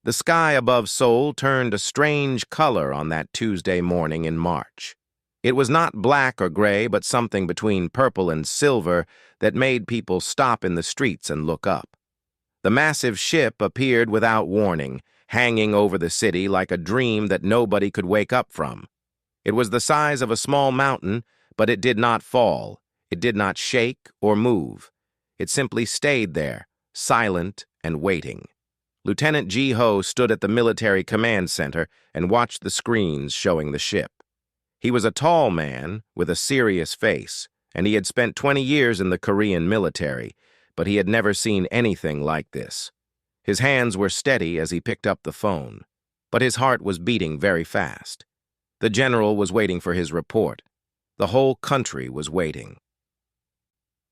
The sky above Seoul turned a strange color on that Tuesday morning in March. It was not black or gray, but something between purple and silver that made people stop in the streets and look up. The massive ship appeared without warning, hanging over the city like a dream that nobody could wake up from. It was the size of a small mountain, but it did not fall. It did not shake or move. It simply stayed there, silent and waiting. Lieutenant Ji-ho stood at the military command center and watched the screens showing the ship. He was a tall man with a serious face, and he had spent 20 years in the Korean military, but he had never seen anything like this. His hands were steady as he picked up the phone, but his heart was beating very fast. The general was waiting for his report. The whole country was waiting.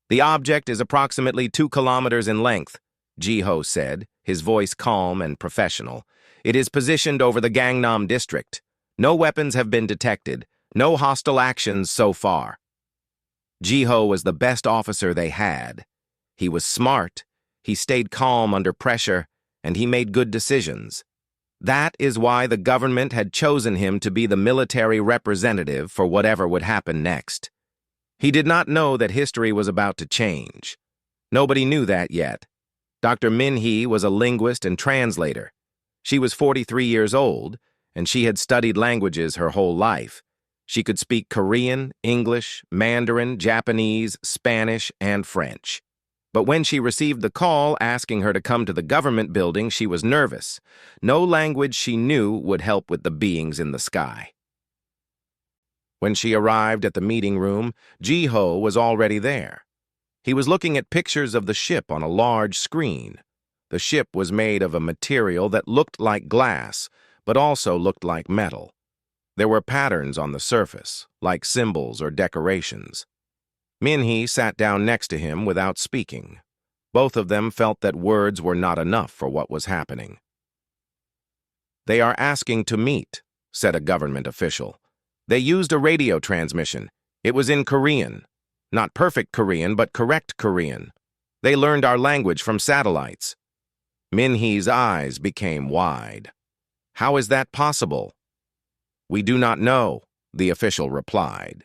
"The object is approximately 2 kilometers in length," Ji-ho said, his voice calm and professional. "It is positioned over the Gangnam district. No weapons have been detected. No hostile actions so far." Ji-ho was the best officer they had. He was smart, he stayed calm under pressure, and he made good decisions. That is why the government had chosen him to be the military representative for whatever would happen next. He did not know that history was about to change. Nobody knew that yet. Dr. Min-hee was a linguist and translator. She was 43 years old, and she had studied languages her whole life. She could speak Korean, English, Mandarin, Japanese, Spanish, and French. But when she received the call asking her to come to the government building, she was nervous. No language she knew would help with the beings in the sky. When she arrived at the meeting room, Ji-ho was already there. He was looking at pictures of the ship on a large screen. The ship was made of a material that looked like glass, but also looked like metal. There were patterns on the surface, like symbols or decorations. Min-hee sat down next to him without speaking. Both of them felt that words were not enough for what was happening. "They are asking to meet," said a government official. "They used a radio transmission. It was in Korean. Not perfect Korean, but correct Korean. They learned our language from satellites." Min-hee's eyes became wide. "How is that possible?" "We do not know," the official replied.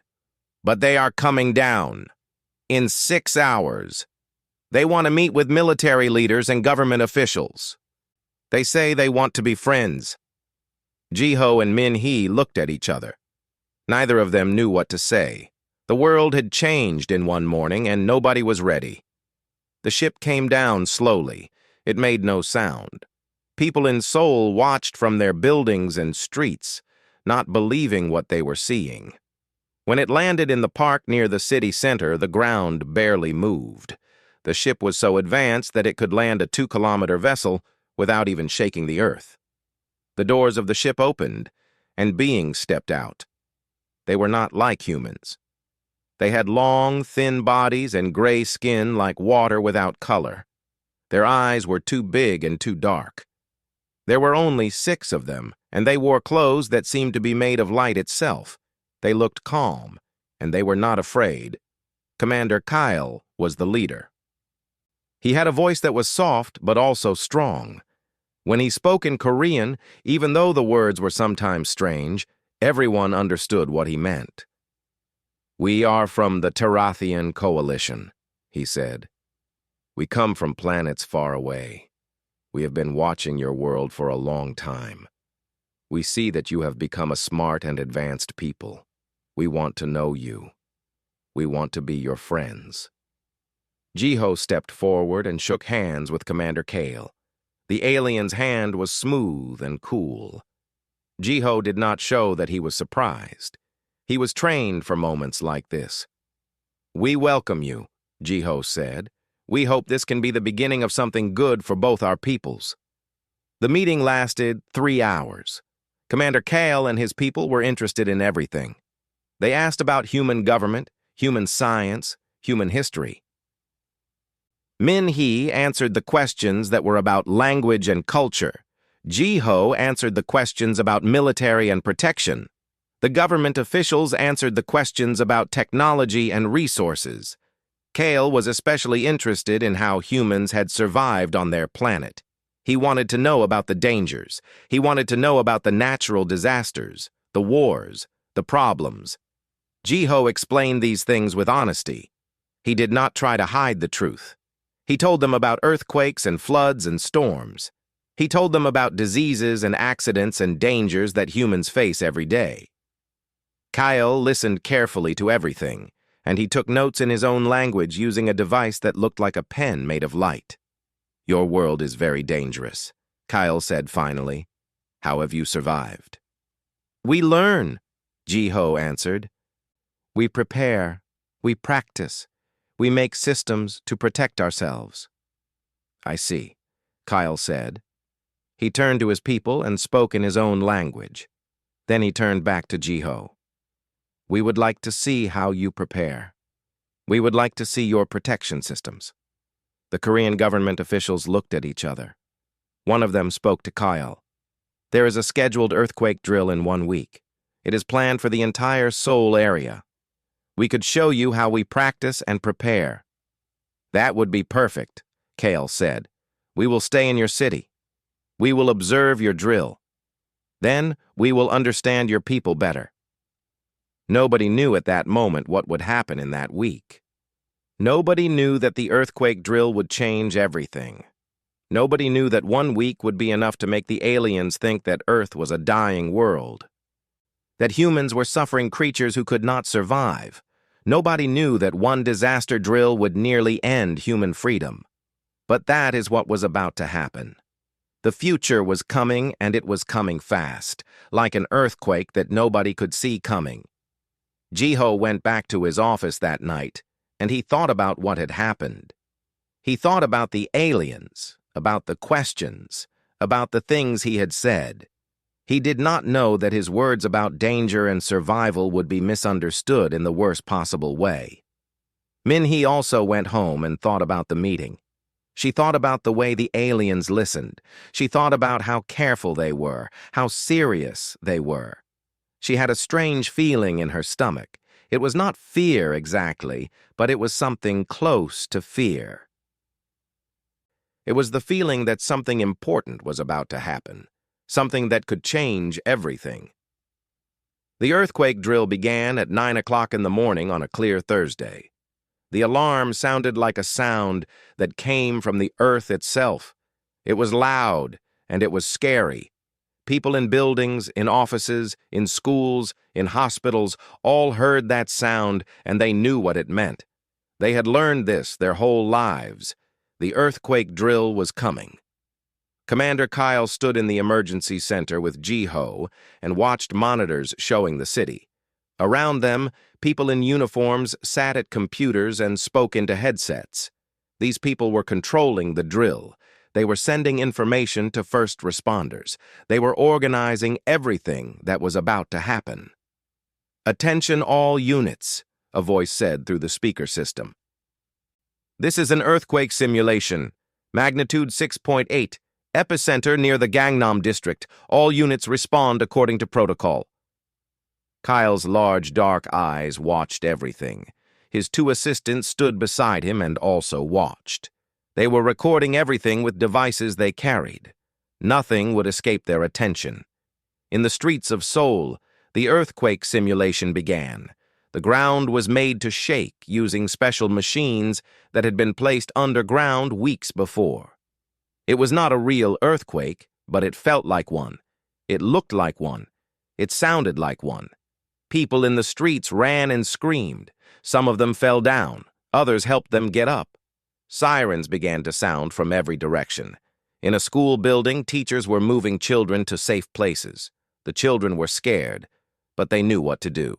"But they are coming down. In 6 hours. They want to meet with military leaders and government officials. They say they want to be friends." Ji-ho and Min-hee looked at each other. Neither of them knew what to say. The world had changed in one morning, and nobody was ready. The ship came down slowly. It made no sound. People in Seoul watched from their buildings and streets, not believing what they were seeing. When it landed in the park near the city center, the ground barely moved. The ship was so advanced that it could land a 2-kilometer vessel without even shaking the earth. The doors of the ship opened, and beings stepped out. They were not like humans. They had long, thin bodies and gray skin like water without color. Their eyes were too big and too dark. There were only 6 of them, and they wore clothes that seemed to be made of light itself. They looked calm, and they were not afraid. Commander Kyle was the leader. He had a voice that was soft but also strong. When he spoke in Korean, even though the words were sometimes strange, everyone understood what he meant. "We are from the Tarathian Coalition," he said. "We come from planets far away. We have been watching your world for a long time. We see that you have become a smart and advanced people. We want to know you. We want to be your friends." Ji-ho stepped forward and shook hands with Commander Kale. The alien's hand was smooth and cool. Ji-ho did not show that he was surprised. He was trained for moments like this. "We welcome you," Ji-ho said. "We hope this can be the beginning of something good for both our peoples." The meeting lasted 3 hours. Commander Kale and his people were interested in everything. They asked about human government, human science, human history. Min-hee answered the questions that were about language and culture. Ji-ho answered the questions about military and protection. The government officials answered the questions about technology and resources. Kale was especially interested in how humans had survived on their planet. He wanted to know about the dangers. He wanted to know about the natural disasters, the wars, the problems. Jiho explained these things with honesty. He did not try to hide the truth. He told them about earthquakes and floods and storms. He told them about diseases and accidents and dangers that humans face every day. Kyle listened carefully to everything, and he took notes in his own language using a device that looked like a pen made of light. "Your world is very dangerous," Kyle said finally. "How have you survived?" "We learn," Jiho answered. "We prepare, we practice, we make systems to protect ourselves." "I see," Kyle said. He turned to his people and spoke in his own language. Then he turned back to Jiho. "We would like to see how you prepare. We would like to see your protection systems." The Korean government officials looked at each other. One of them spoke to Kyle. "There is a scheduled earthquake drill in 1 week. It is planned for the entire Seoul area. We could show you how we practice and prepare." "That would be perfect," Kale said. "We will stay in your city. We will observe your drill. Then we will understand your people better." Nobody knew at that moment what would happen in that week. Nobody knew that the earthquake drill would change everything. Nobody knew that 1 week would be enough to make the aliens think that Earth was a dying world, that humans were suffering creatures who could not survive. Nobody knew that one disaster drill would nearly end human freedom. But that is what was about to happen. The future was coming, and it was coming fast, like an earthquake that nobody could see coming. Jiho went back to his office that night, and he thought about what had happened. He thought about the aliens, about the questions, about the things he had said. He did not know that his words about danger and survival would be misunderstood in the worst possible way. Minhee also went home and thought about the meeting. She thought about the way the aliens listened. She thought about how careful they were, how serious they were. She had a strange feeling in her stomach. It was not fear exactly, but it was something close to fear. It was the feeling that something important was about to happen, something that could change everything. The earthquake drill began at 9 o'clock in the morning on a clear Thursday. The alarm sounded like a sound that came from the earth itself. It was loud, and it was scary. People in buildings, in offices, in schools, in hospitals, all heard that sound, and they knew what it meant. They had learned this their whole lives. The earthquake drill was coming. Commander Kyle stood in the emergency center with Jiho and watched monitors showing the city. Around them, people in uniforms sat at computers and spoke into headsets. These people were controlling the drill. They were sending information to first responders. They were organizing everything that was about to happen. "Attention all units," a voice said through the speaker system. "This is an earthquake simulation. Magnitude 6.8. Epicenter near the Gangnam district. All units respond according to protocol." Kyle's large, dark eyes watched everything. His 2 assistants stood beside him and also watched. They were recording everything with devices they carried. Nothing would escape their attention. In the streets of Seoul, the earthquake simulation began. The ground was made to shake using special machines that had been placed underground weeks before. It was not a real earthquake, but it felt like one. It looked like one. It sounded like one. People in the streets ran and screamed. Some of them fell down. Others helped them get up. Sirens began to sound from every direction. In a school building, teachers were moving children to safe places. The children were scared, but they knew what to do.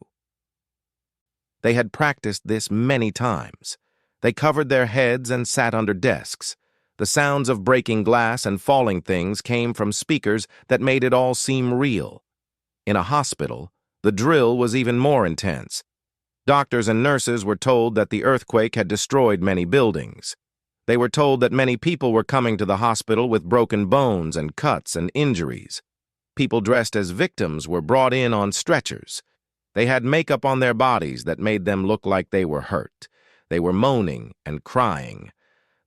They had practiced this many times. They covered their heads and sat under desks. The sounds of breaking glass and falling things came from speakers that made it all seem real. In a hospital, the drill was even more intense. Doctors and nurses were told that the earthquake had destroyed many buildings. They were told that many people were coming to the hospital with broken bones and cuts and injuries. People dressed as victims were brought in on stretchers. They had makeup on their bodies that made them look like they were hurt. They were moaning and crying.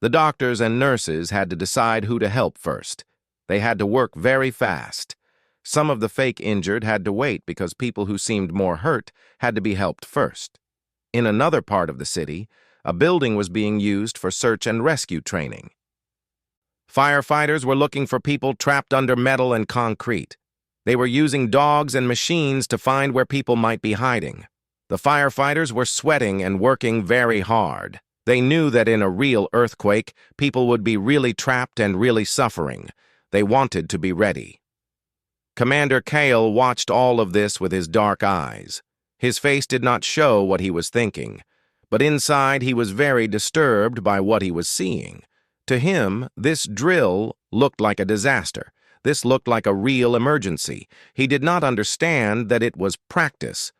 The doctors and nurses had to decide who to help first. They had to work very fast. Some of the fake injured had to wait because people who seemed more hurt had to be helped first. In another part of the city, a building was being used for search and rescue training. Firefighters were looking for people trapped under metal and concrete. They were using dogs and machines to find where people might be hiding. The firefighters were sweating and working very hard. They knew that in a real earthquake, people would be really trapped and really suffering. They wanted to be ready. Commander Kale watched all of this with his dark eyes. His face did not show what he was thinking, but inside he was very disturbed by what he was seeing. To him, this drill looked like a disaster. This looked like a real emergency. He did not understand that it was practice.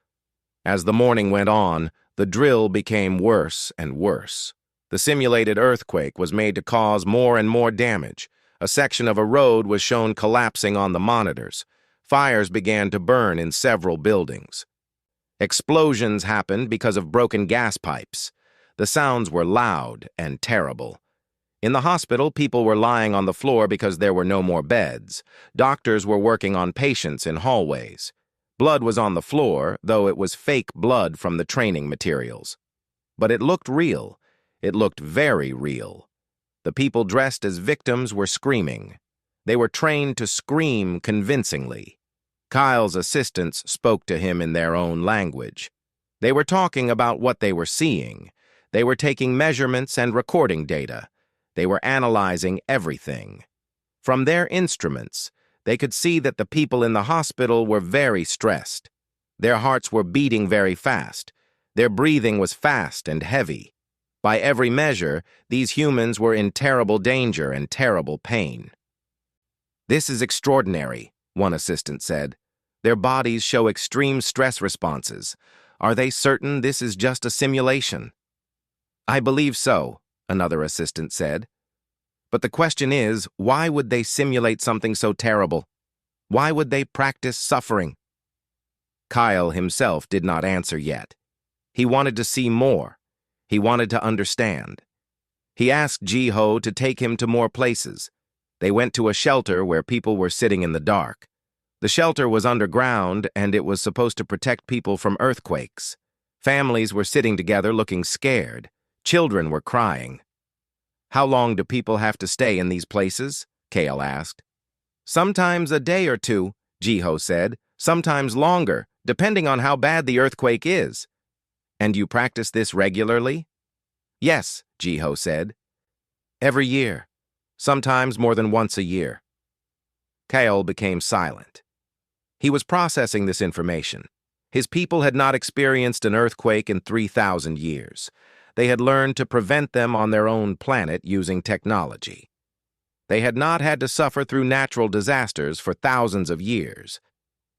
As the morning went on, the drill became worse and worse. The simulated earthquake was made to cause more and more damage. A section of a road was shown collapsing on the monitors. Fires began to burn in several buildings. Explosions happened because of broken gas pipes. The sounds were loud and terrible. In the hospital, people were lying on the floor because there were no more beds. Doctors were working on patients in hallways. Blood was on the floor, though it was fake blood from the training materials. But it looked real. It looked very real. The people dressed as victims were screaming. They were trained to scream convincingly. Kyle's assistants spoke to him in their own language. They were talking about what they were seeing. They were taking measurements and recording data. They were analyzing everything. From their instruments, they could see that the people in the hospital were very stressed. Their hearts were beating very fast. Their breathing was fast and heavy. By every measure, these humans were in terrible danger and terrible pain. "This is extraordinary," one assistant said. "Their bodies show extreme stress responses. Are they certain this is just a simulation?" "I believe so," another assistant said. "But the question is, why would they simulate something so terrible? Why would they practice suffering?" Kyle himself did not answer yet. He wanted to see more. He wanted to understand. He asked Ji-ho to take him to more places. They went to a shelter where people were sitting in the dark. The shelter was underground, and it was supposed to protect people from earthquakes. Families were sitting together looking scared. Children were crying. "How long do people have to stay in these places?" Kale asked. "Sometimes a day or two," Ji-ho said. "Sometimes longer, depending on how bad the earthquake is." "And you practice this regularly?" "Yes," Ji-ho said. "Every year. Sometimes more than once a year." Kale became silent. He was processing this information. His people had not experienced an earthquake in 3,000 years. They had learned to prevent them on their own planet using technology. They had not had to suffer through natural disasters for thousands of years.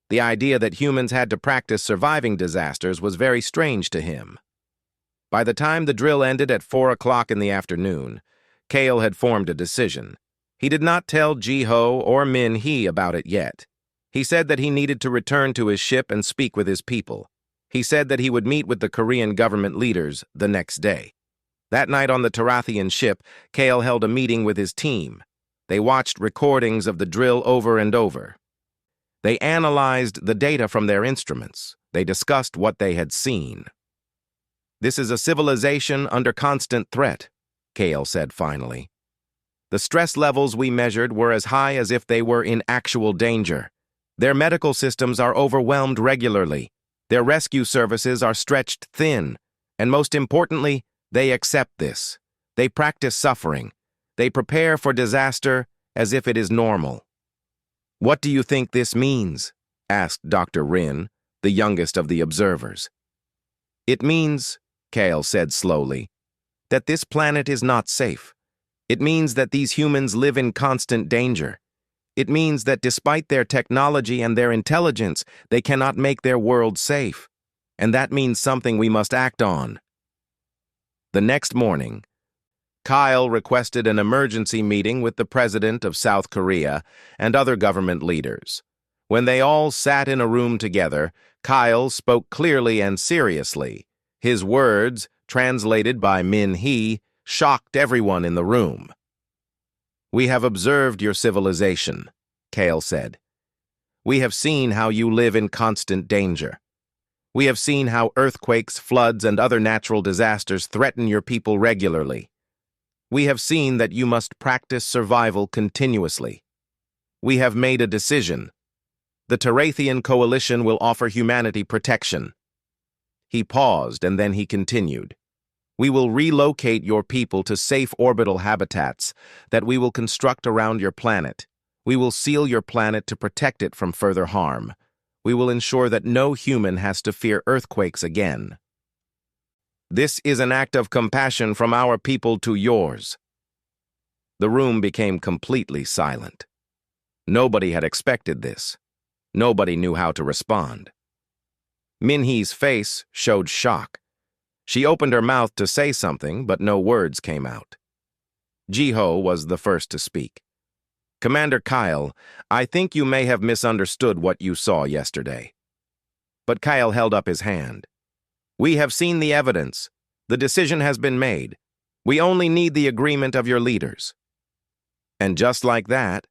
The idea that humans had to practice surviving disasters was very strange to him. By the time the drill ended at 4 o'clock in the afternoon, Kale had formed a decision. He did not tell Ji-ho or Min-hee about it yet. He said that he needed to return to his ship and speak with his people. He said that he would meet with the Korean government leaders the next day. That night on the Tarathian ship, Kale held a meeting with his team. They watched recordings of the drill over and over. They analyzed the data from their instruments. They discussed what they had seen. "This is a civilization under constant threat," Kale said finally. "The stress levels we measured were as high as if they were in actual danger. Their medical systems are overwhelmed regularly. Their rescue services are stretched thin. And most importantly, they accept this. They practice suffering. They prepare for disaster as if it is normal." "What do you think this means?" asked Dr. Rin, the youngest of the observers. "It means," Kale said slowly, "that this planet is not safe. It means that these humans live in constant danger. It means that despite their technology and their intelligence, they cannot make their world safe. And that means something we must act on." The next morning, Kyle requested an emergency meeting with the president of South Korea and other government leaders. When they all sat in a room together, Kyle spoke clearly and seriously. His words, translated by Min-hee, shocked everyone in the room. "We have observed your civilization," Kale said. "We have seen how you live in constant danger. We have seen how earthquakes, floods, and other natural disasters threaten your people regularly. We have seen that you must practice survival continuously. We have made a decision. The Tarathian Coalition will offer humanity protection." He paused, and then he continued. "We will relocate your people to safe orbital habitats that we will construct around your planet. We will seal your planet to protect it from further harm. We will ensure that no human has to fear earthquakes again. This is an act of compassion from our people to yours." The room became completely silent. Nobody had expected this. Nobody knew how to respond. Minhee's face showed shock. She opened her mouth to say something, but no words came out. Jiho was the first to speak. "Commander Kyle, I think you may have misunderstood what you saw yesterday." But Kyle held up his hand. "We have seen the evidence. The decision has been made. We only need the agreement of your leaders." And just like that,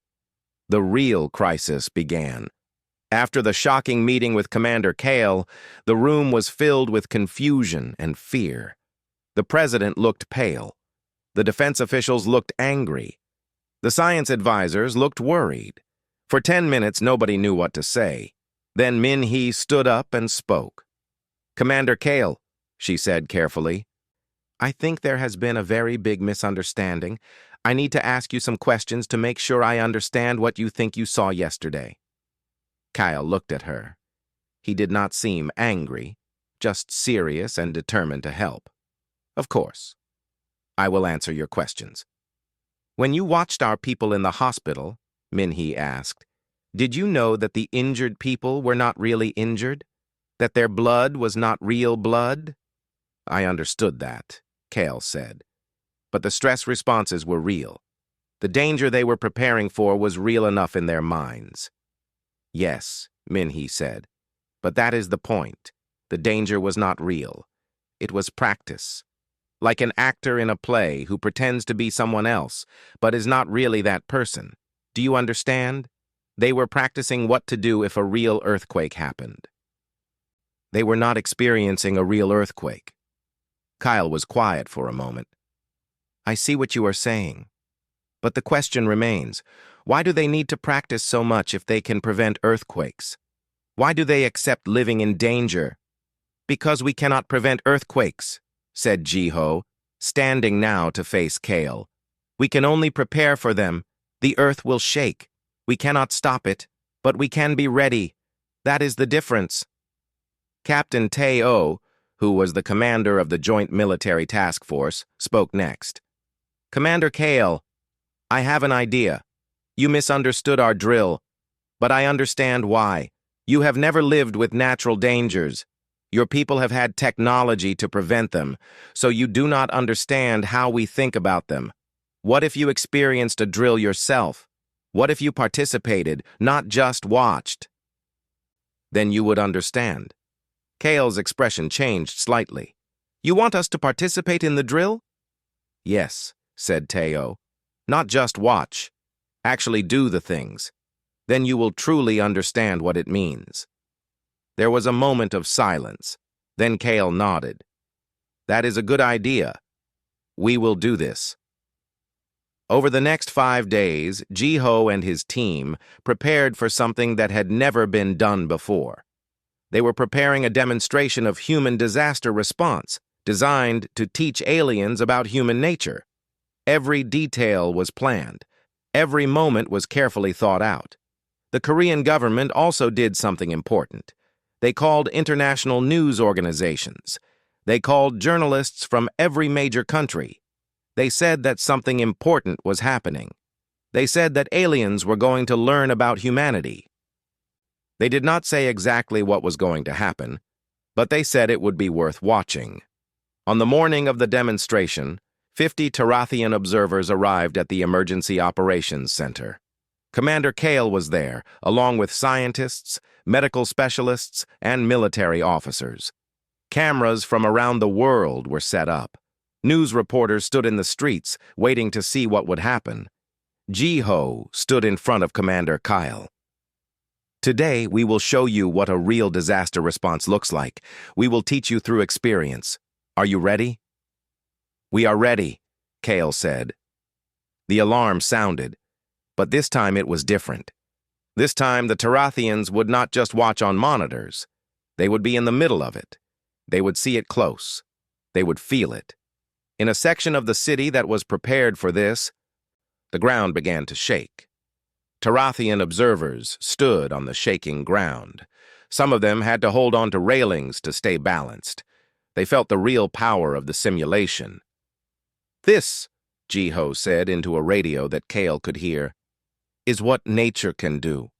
the real crisis began. After the shocking meeting with Commander Kale, the room was filled with confusion and fear. The president looked pale. The defense officials looked angry. The science advisors looked worried. For 10 minutes, nobody knew what to say. Then Minhee stood up and spoke. "Commander Kale," she said carefully, "I think there has been a very big misunderstanding. I need to ask you some questions to make sure I understand what you think you saw yesterday." Kyle looked at her. He did not seem angry, just serious and determined to help. "Of course. I will answer your questions. When you watched our people in the hospital," Minhee asked, "did you know that the injured people were not really injured? That their blood was not real blood?" "I understood that," Kale said. "But the stress responses were real. The danger they were preparing for was real enough in their minds." "Yes," Minhee said, "but that is the point. The danger was not real. It was practice. Like an actor in a play who pretends to be someone else, but is not really that person. Do you understand? They were practicing what to do if a real earthquake happened." They were not experiencing a real earthquake. Kyle was quiet for a moment. "I see what you are saying. But the question remains, why do they need to practice so much if they can prevent earthquakes? Why do they accept living in danger?" "Because we cannot prevent earthquakes," said Jiho, standing now to face Kale. "We can only prepare for them. The earth will shake. We cannot stop it, but we can be ready. That is the difference." Captain Teo, who was the commander of the Joint Military Task Force, spoke next. "Commander Kale, I have an idea. You misunderstood our drill, but I understand why. You have never lived with natural dangers. Your people have had technology to prevent them, so you do not understand how we think about them. What if you experienced a drill yourself? What if you participated, not just watched? Then you would understand." Kale's expression changed slightly. "You want us to participate in the drill?" "Yes," said Teo. "Not just watch. Actually do the things. Then you will truly understand what it means." There was a moment of silence. Then Kale nodded. "That is a good idea. We will do this." Over the next 5 days, Jiho and his team prepared for something that had never been done before. They were preparing a demonstration of human disaster response, designed to teach aliens about human nature. Every detail was planned. Every moment was carefully thought out. The Korean government also did something important. They called international news organizations. They called journalists from every major country. They said that something important was happening. They said that aliens were going to learn about humanity. They did not say exactly what was going to happen, but they said it would be worth watching. On the morning of the demonstration, 50 Tarathian observers arrived at the Emergency Operations Center. Commander Kale was there, along with scientists, medical specialists, and military officers. Cameras from around the world were set up. News reporters stood in the streets, waiting to see what would happen. Ji-ho stood in front of Commander Kyle. Today, we will show you what a real disaster response looks like. We will teach you through experience. Are you ready? We are ready, Kale said. The alarm sounded, but this time it was different. This time, the Tarathians would not just watch on monitors. They would be in the middle of it. They would see it close. They would feel it. In a section of the city that was prepared for this, the ground began to shake. Tarathian observers stood on the shaking ground. Some of them had to hold on to railings to stay balanced. They felt the real power of the simulation. "This," Ji-ho said into a radio that Kale could hear, "is what nature can do.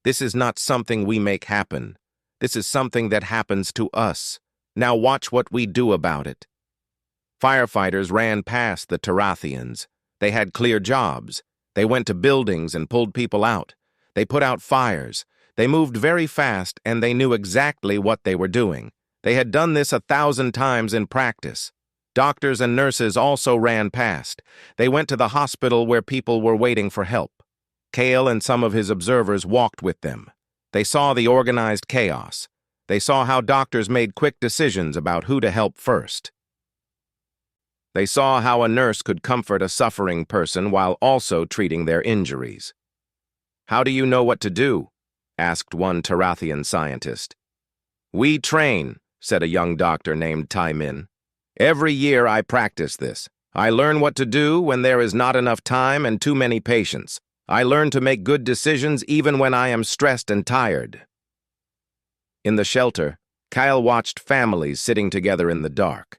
This is not something we make happen. This is something that happens to us. Now watch what we do about it." Firefighters ran past the Tarathians. They had clear jobs. They went to buildings and pulled people out. They put out fires. They moved very fast, and they knew exactly what they were doing. They had done this 1,000 times in practice. Doctors and nurses also ran past. They went to the hospital where people were waiting for help. Kale and some of his observers walked with them. They saw the organized chaos. They saw how doctors made quick decisions about who to help first. They saw how a nurse could comfort a suffering person while also treating their injuries. "How do you know what to do?" asked one Tarathian scientist. "We train," said a young doctor named Tai Min. "Every year I practice this. I learn what to do when there is not enough time and too many patients. I learn to make good decisions even when I am stressed and tired." In the shelter, Kyle watched families sitting together in the dark.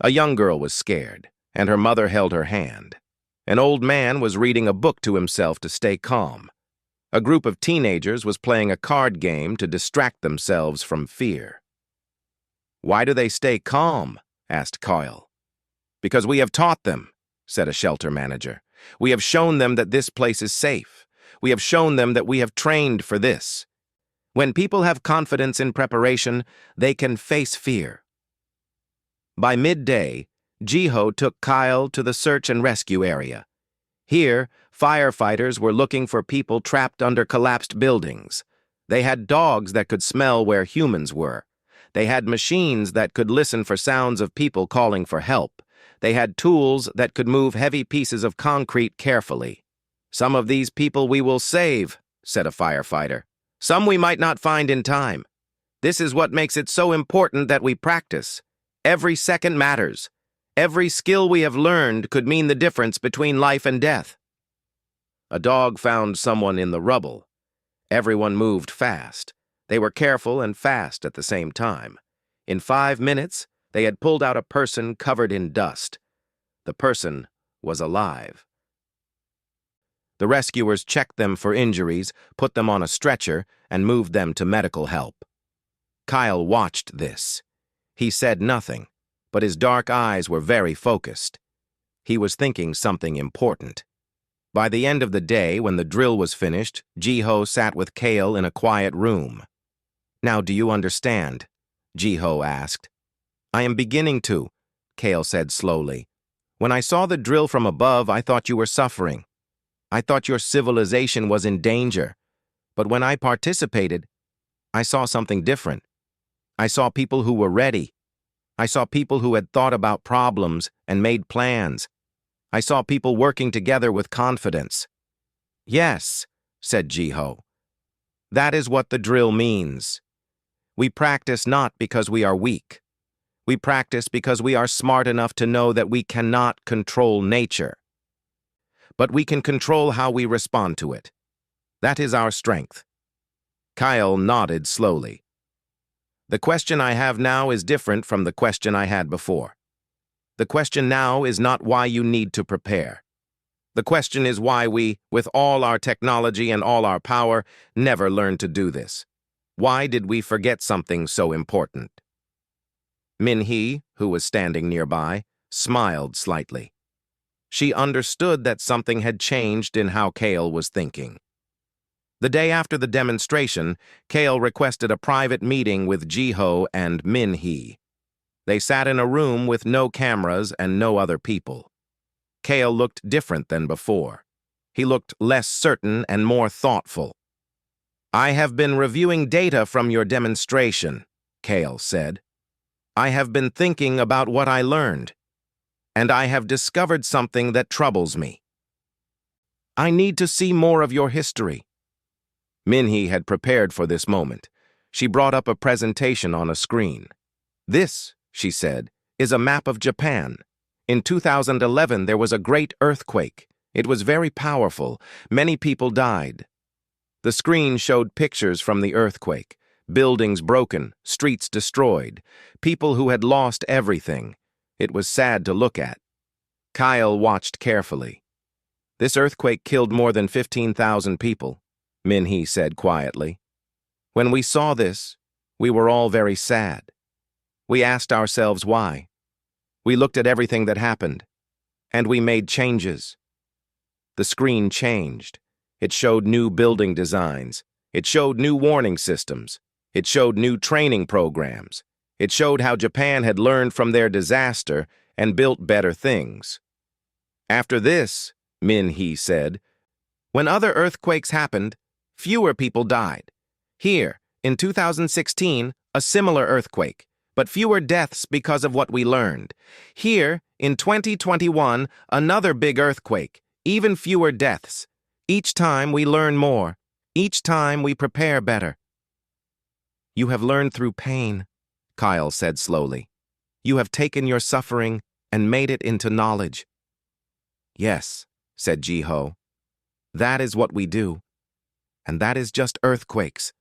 A young girl was scared, and her mother held her hand. An old man was reading a book to himself to stay calm. A group of teenagers was playing a card game to distract themselves from fear. "Why do they stay calm?" asked Kyle. "Because we have taught them," said a shelter manager. "We have shown them that this place is safe. We have shown them that we have trained for this. When people have confidence in preparation, they can face fear." By midday, Ji-ho took Kyle to the search and rescue area. Here, firefighters were looking for people trapped under collapsed buildings. They had dogs that could smell where humans were. They had machines that could listen for sounds of people calling for help. They had tools that could move heavy pieces of concrete carefully. "Some of these people we will save," said a firefighter. "Some we might not find in time. This is what makes it so important that we practice. Every second matters. Every skill we have learned could mean the difference between life and death." A dog found someone in the rubble. Everyone moved fast. They were careful and fast at the same time. In 5 minutes, they had pulled out a person covered in dust. The person was alive. The rescuers checked them for injuries, put them on a stretcher, and moved them to medical help. Kyle watched this. He said nothing, but his dark eyes were very focused. He was thinking something important. By the end of the day, when the drill was finished, Ji-ho sat with Kale in a quiet room. "Now, do you understand?" Ji-ho asked. "I am beginning to," Kale said slowly. "When I saw the drill from above, I thought you were suffering. I thought your civilization was in danger. But when I participated, I saw something different. I saw people who were ready. I saw people who had thought about problems and made plans. I saw people working together with confidence." "Yes," said Ji-ho. "That is what the drill means. We practice not because we are weak. We practice because we are smart enough to know that we cannot control nature. But we can control how we respond to it. That is our strength." Kyle nodded slowly. "The question I have now is different from the question I had before. The question now is not why you need to prepare. The question is why we, with all our technology and all our power, never learned to do this. Why did we forget something so important?" Min-hee, who was standing nearby, smiled slightly. She understood that something had changed in how Kale was thinking. The day after the demonstration, Kale requested a private meeting with Ji-ho and Min-hee. They sat in a room with no cameras and no other people. Kale looked different than before. He looked less certain and more thoughtful. "I have been reviewing data from your demonstration," Kale said. "I have been thinking about what I learned, and I have discovered something that troubles me. I need to see more of your history." Minhee had prepared for this moment. She brought up a presentation on a screen. "This," she said, "is a map of Japan. In 2011, there was a great earthquake. It was very powerful. Many people died." The screen showed pictures from the earthquake. Buildings broken, streets destroyed, people who had lost everything. It was sad to look at. Kyle watched carefully. "This earthquake killed more than 15,000 people," Minhee said quietly. "When we saw this, we were all very sad. We asked ourselves why. We looked at everything that happened, and we made changes." The screen changed. It showed new building designs. It showed new warning systems. It showed new training programs. It showed how Japan had learned from their disaster and built better things. "After this," Minhee said, "when other earthquakes happened, fewer people died. Here, in 2016, a similar earthquake, but fewer deaths because of what we learned. Here, in 2021, another big earthquake, even fewer deaths. Each time we learn more. Each time we prepare better." "You have learned through pain," Kyle said slowly. "You have taken your suffering and made it into knowledge." "Yes," said Jiho. "That is what we do. And that is just earthquakes.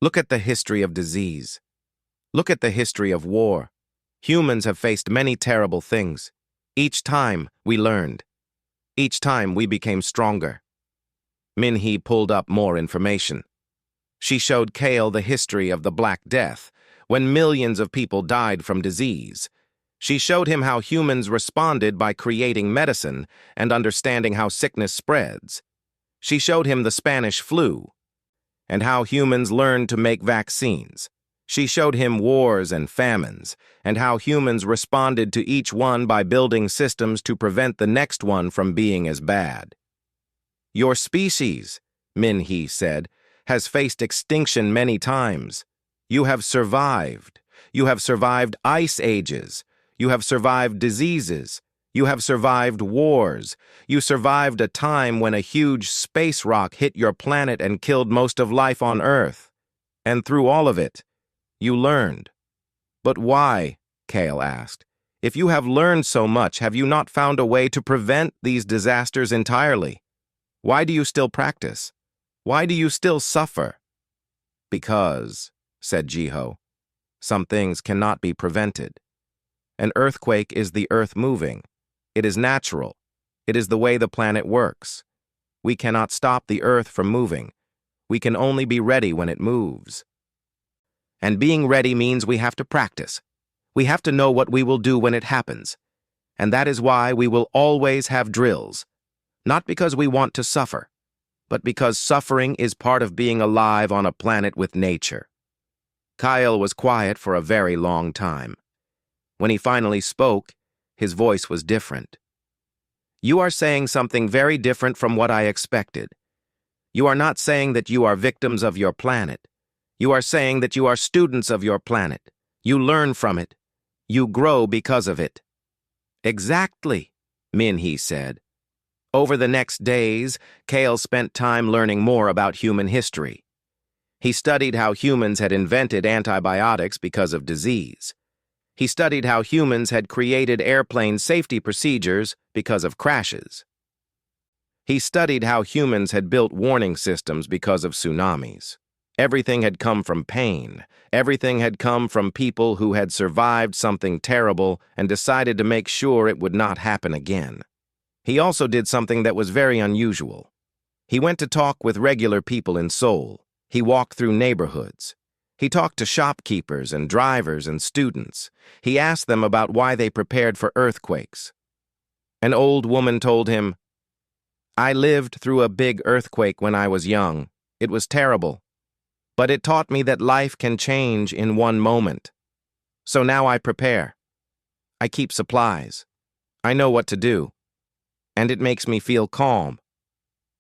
Look at the history of disease. Look at the history of war. Humans have faced many terrible things. Each time we learned. Each time we became stronger." Minhee pulled up more information. She showed Kale the history of the Black Death, when millions of people died from disease. She showed him how humans responded by creating medicine and understanding how sickness spreads. She showed him the Spanish flu and how humans learned to make vaccines. She showed him wars and famines and how humans responded to each one by building systems to prevent the next one from being as bad. "Your species," Minhee said, "has faced extinction many times. You have survived. You have survived ice ages. You have survived diseases. You have survived wars. You survived a time when a huge space rock hit your planet and killed most of life on Earth. And through all of it, you learned." "But why?" Kale asked. "If you have learned so much, have you not found a way to prevent these disasters entirely? Why do you still practice? Why do you still suffer?" "Because," said Jiho, "some things cannot be prevented. An earthquake is the Earth moving. It is natural. It is the way the planet works. We cannot stop the Earth from moving. We can only be ready when it moves. And being ready means we have to practice. We have to know what we will do when it happens. And that is why we will always have drills. Not because we want to suffer, but because suffering is part of being alive on a planet with nature." Kyle was quiet for a very long time. When he finally spoke, his voice was different. "You are saying something very different from what I expected. You are not saying that you are victims of your planet. You are saying that you are students of your planet. You learn from it. You grow because of it." "Exactly," Minhee said. Over the next days, Kale spent time learning more about human history. He studied how humans had invented antibiotics because of disease. He studied how humans had created airplane safety procedures because of crashes. He studied how humans had built warning systems because of tsunamis. Everything had come from pain. Everything had come from people who had survived something terrible and decided to make sure it would not happen again. He also did something that was very unusual. He went to talk with regular people in Seoul. He walked through neighborhoods. He talked to shopkeepers and drivers and students. He asked them about why they prepared for earthquakes. An old woman told him, "I lived through a big earthquake when I was young. It was terrible. But it taught me that life can change in one moment." So now I prepare. I keep supplies. I know what to do. And it makes me feel calm.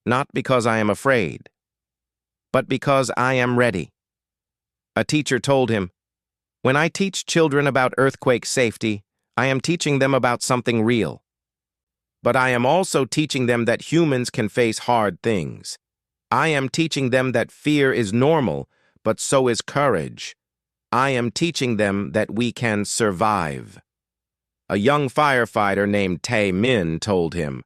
Not because I am afraid, but because I am ready. A teacher told him, "When I teach children about earthquake safety, I am teaching them about something real. But I am also teaching them that humans can face hard things. I am teaching them that fear is normal, but so is courage. I am teaching them that we can survive." A young firefighter named Tae Min told him,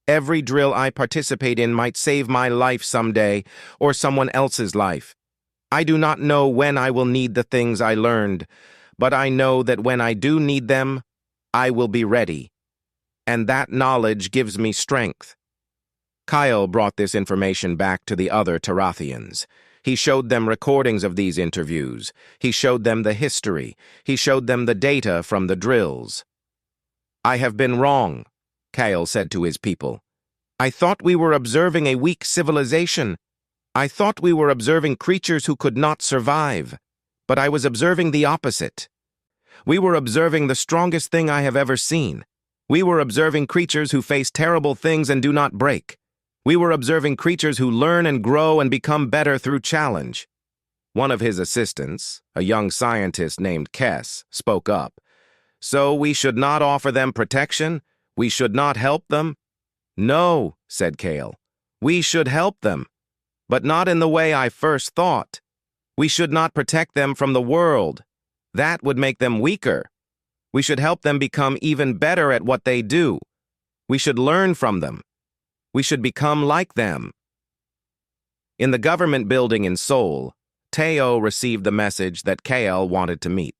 "Every drill I participate in might save my life someday, or someone else's life. I do not know when I will need the things I learned, but I know that when I do need them, I will be ready. And that knowledge gives me strength." Kyle brought this information back to the other Tarathians. He showed them recordings of these interviews. He showed them the history. He showed them the data from the drills. "I have been wrong," Kyle said to his people. "I thought we were observing a weak civilization. I thought we were observing creatures who could not survive. But I was observing the opposite. We were observing the strongest thing I have ever seen. We were observing creatures who face terrible things and do not break. We were observing creatures who learn and grow and become better through challenge." One of his assistants, a young scientist named Kess, spoke up. "So we should not offer them protection? We should not help them?" "No," said Kale. "We should help them, but not in the way I first thought. We should not protect them from the world. That would make them weaker. We should help them become even better at what they do. We should learn from them. We should become like them." In the government building in Seoul, Teo received the message that Kale wanted to meet.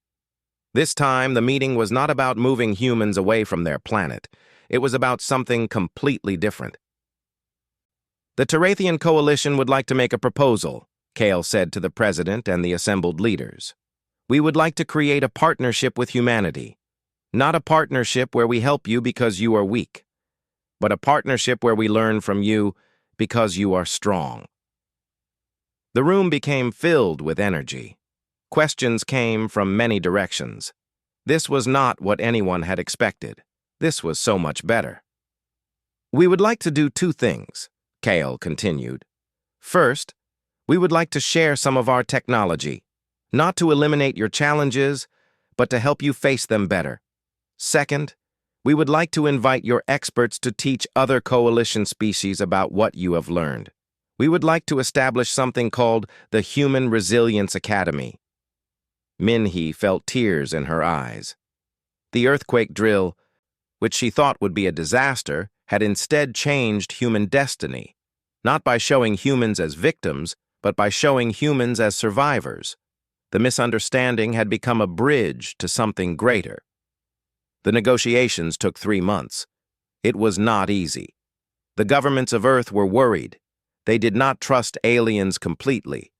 This time, the meeting was not about moving humans away from their planet. It was about something completely different. "The Tarathian Coalition would like to make a proposal," Kale said to the president and the assembled leaders. "We would like to create a partnership with humanity. Not a partnership where we help you because you are weak, but a partnership where we learn from you because you are strong." The room became filled with energy. Questions came from many directions. This was not what anyone had expected. This was so much better. "We would like to do two things," Kale continued. "First, we would like to share some of our technology, not to eliminate your challenges, but to help you face them better. Second, we would like to invite your experts to teach other coalition species about what you have learned. We would like to establish something called the Human Resilience Academy." Minhee felt tears in her eyes. The earthquake drill, which she thought would be a disaster, had instead changed human destiny, not by showing humans as victims, but by showing humans as survivors. The misunderstanding had become a bridge to something greater. The negotiations took 3 months. It was not easy. The governments of Earth were worried. They did not trust aliens completely.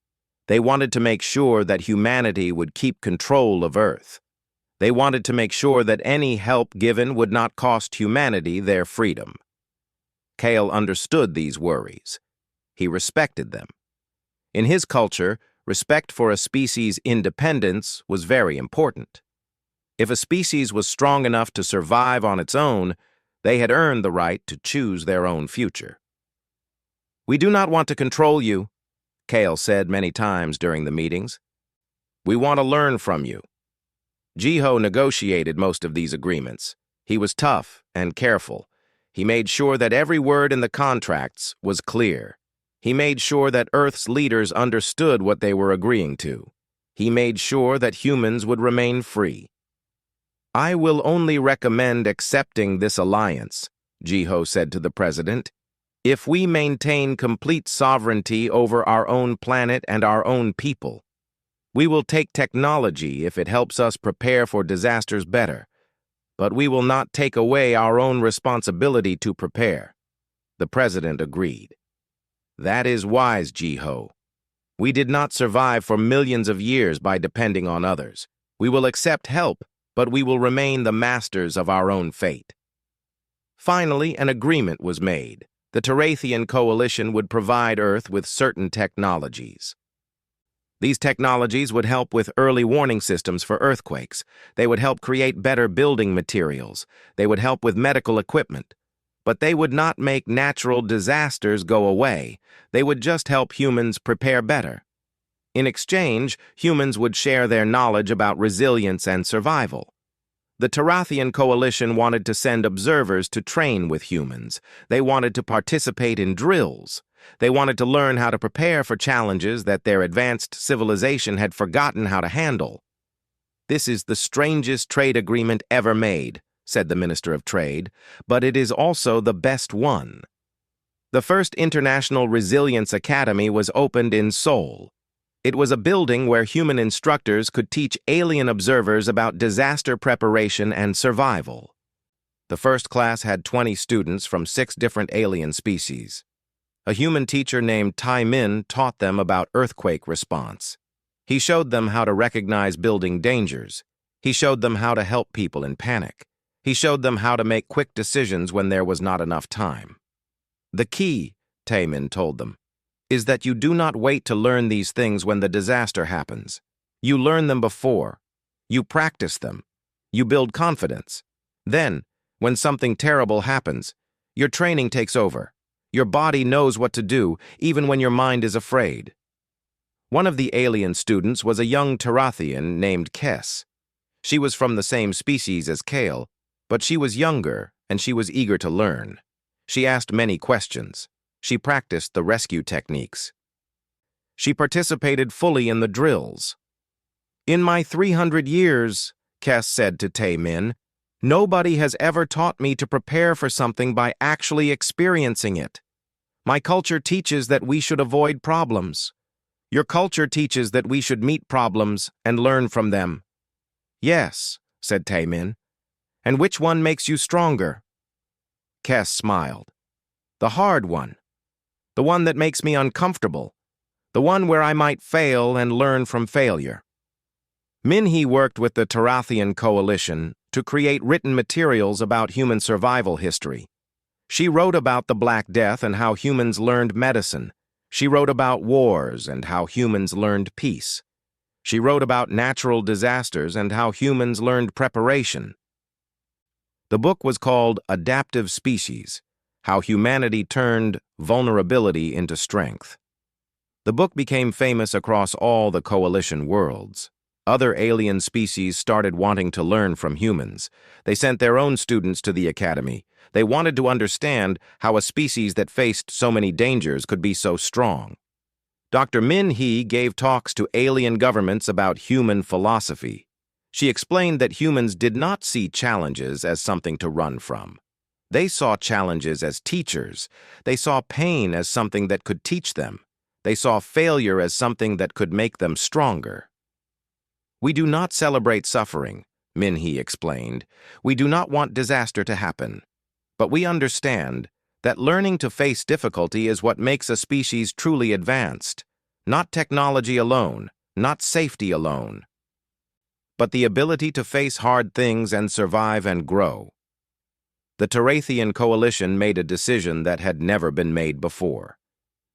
They wanted to make sure that humanity would keep control of Earth. They wanted to make sure that any help given would not cost humanity their freedom. Kale understood these worries. He respected them. In his culture, respect for a species' independence was very important. If a species was strong enough to survive on its own, they had earned the right to choose their own future. "We do not want to control you," Kale said many times during the meetings. "We want to learn from you." Jiho negotiated most of these agreements. He was tough and careful. He made sure that every word in the contracts was clear. He made sure that Earth's leaders understood what they were agreeing to. He made sure that humans would remain free. "I will only recommend accepting this alliance," Jiho said to the president, "if we maintain complete sovereignty over our own planet and our own people. We will take technology if it helps us prepare for disasters better, but we will not take away our own responsibility to prepare." The president agreed. "That is wise, Jiho. We did not survive for millions of years by depending on others. We will accept help, but we will remain the masters of our own fate." Finally, an agreement was made. The Tarathian Coalition would provide Earth with certain technologies. These technologies would help with early warning systems for earthquakes. They would help create better building materials. They would help with medical equipment. But they would not make natural disasters go away. They would just help humans prepare better. In exchange, humans would share their knowledge about resilience and survival. The Tarathian Coalition wanted to send observers to train with humans. They wanted to participate in drills. They wanted to learn how to prepare for challenges that their advanced civilization had forgotten how to handle. "This is the strangest trade agreement ever made," said the Minister of Trade, "but it is also the best one." The first International Resilience Academy was opened in Seoul. It was a building where human instructors could teach alien observers about disaster preparation and survival. The first class had 20 students from 6 different alien species. A human teacher named Tai Min taught them about earthquake response. He showed them how to recognize building dangers. He showed them how to help people in panic. He showed them how to make quick decisions when there was not enough time. "The key," Tai Min told them, "is that you do not wait to learn these things when the disaster happens. You learn them before. You practice them. You build confidence. Then, when something terrible happens, your training takes over. Your body knows what to do, even when your mind is afraid." One of the alien students was a young Tarathian named Kes. She was from the same species as Kale, but she was younger and she was eager to learn. She asked many questions. She practiced the rescue techniques. She participated fully in the drills. "In my 300 years," Kes said to Tai Min, "nobody has ever taught me to prepare for something by actually experiencing it. My culture teaches that we should avoid problems. Your culture teaches that we should meet problems and learn from them." "Yes," said Tai Min. "And which one makes you stronger?" Kes smiled. "The hard one. The one that makes me uncomfortable. The one where I might fail and learn from failure." Minhee worked with the Tarathian Coalition to create written materials about human survival history. She wrote about the Black Death and how humans learned medicine. She wrote about wars and how humans learned peace. She wrote about natural disasters and how humans learned preparation. The book was called Adaptive Species: How Humanity Turned Vulnerability into Strength. The book became famous across all the Coalition worlds. Other alien species started wanting to learn from humans. They sent their own students to the academy. They wanted to understand how a species that faced so many dangers could be so strong. Dr. Minhee gave talks to alien governments about human philosophy. She explained that humans did not see challenges as something to run from. They saw challenges as teachers. They saw pain as something that could teach them. They saw failure as something that could make them stronger. "We do not celebrate suffering," Minhee explained. "We do not want disaster to happen. But we understand that learning to face difficulty is what makes a species truly advanced. Not technology alone, not safety alone, but the ability to face hard things and survive and grow." The Tarathian Coalition made a decision that had never been made before.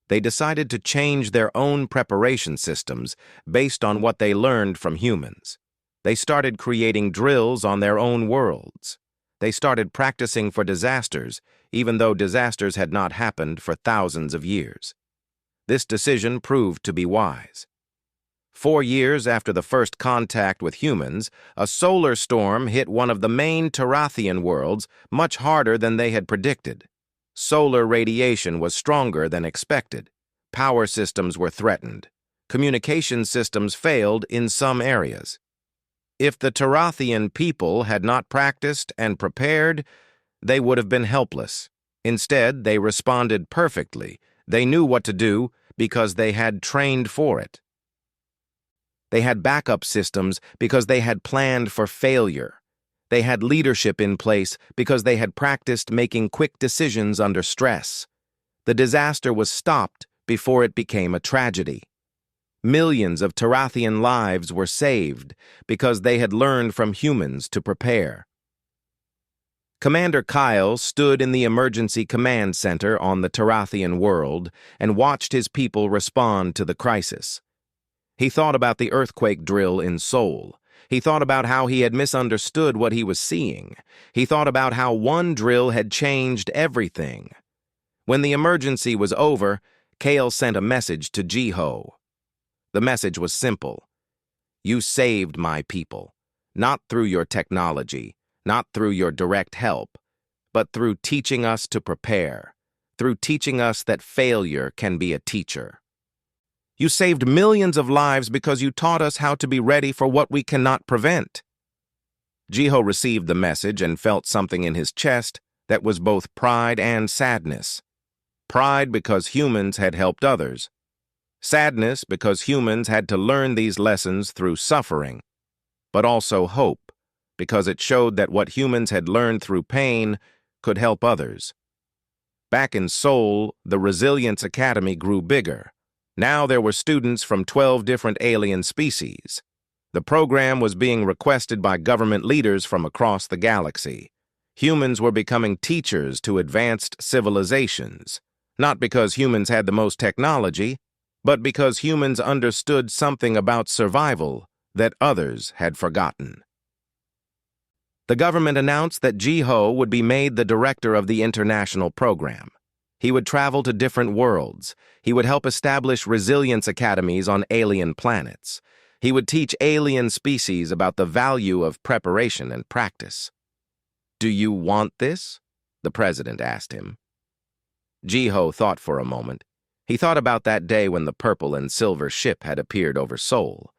They decided to change their own preparation systems based on what they learned from humans. They started creating drills on their own worlds. They started practicing for disasters, even though disasters had not happened for thousands of years. This decision proved to be wise. 4 years after the first contact with humans, a solar storm hit one of the main Tarathian worlds much harder than they had predicted. Solar radiation was stronger than expected. Power systems were threatened. Communication systems failed in some areas. If the Tarathian people had not practiced and prepared, they would have been helpless. Instead, they responded perfectly. They knew what to do because they had trained for it. They had backup systems because they had planned for failure. They had leadership in place because they had practiced making quick decisions under stress. The disaster was stopped before it became a tragedy. Millions of Tarathian lives were saved because they had learned from humans to prepare. Commander Kyle stood in the emergency command center on the Tarathian world and watched his people respond to the crisis. He thought about the earthquake drill in Seoul. He thought about how he had misunderstood what he was seeing. He thought about how one drill had changed everything. When the emergency was over, Kale sent a message to Jiho. The message was simple. You saved my people, not through your technology, not through your direct help, but through teaching us to prepare, through teaching us that failure can be a teacher. You saved millions of lives because you taught us how to be ready for what we cannot prevent. Jiho received the message and felt something in his chest that was both pride and sadness. Pride because humans had helped others. Sadness because humans had to learn these lessons through suffering. But also hope, because it showed that what humans had learned through pain could help others. Back in Seoul, the Resilience Academy grew bigger. Now there were students from 12 different alien species. The program was being requested by government leaders from across the galaxy. Humans were becoming teachers to advanced civilizations, not because humans had the most technology, but because humans understood something about survival that others had forgotten. The government announced that Jiho would be made the director of the international program. He would travel to different worlds. He would help establish resilience academies on alien planets. He would teach alien species about the value of preparation and practice. "Do you want this?" the president asked him. Jiho thought for a moment. He thought about that day when the purple and silver ship had appeared over Seoul.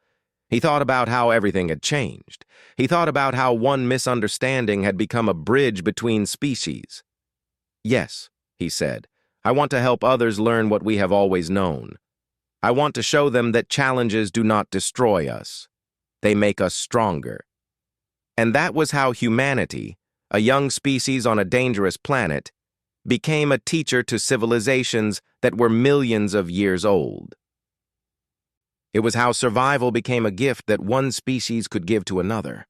He thought about how everything had changed. He thought about how one misunderstanding had become a bridge between species. "Yes," he said, "I want to help others learn what we have always known. I want to show them that challenges do not destroy us. They make us stronger." And that was how humanity, a young species on a dangerous planet, became a teacher to civilizations that were millions of years old. It was how survival became a gift that one species could give to another.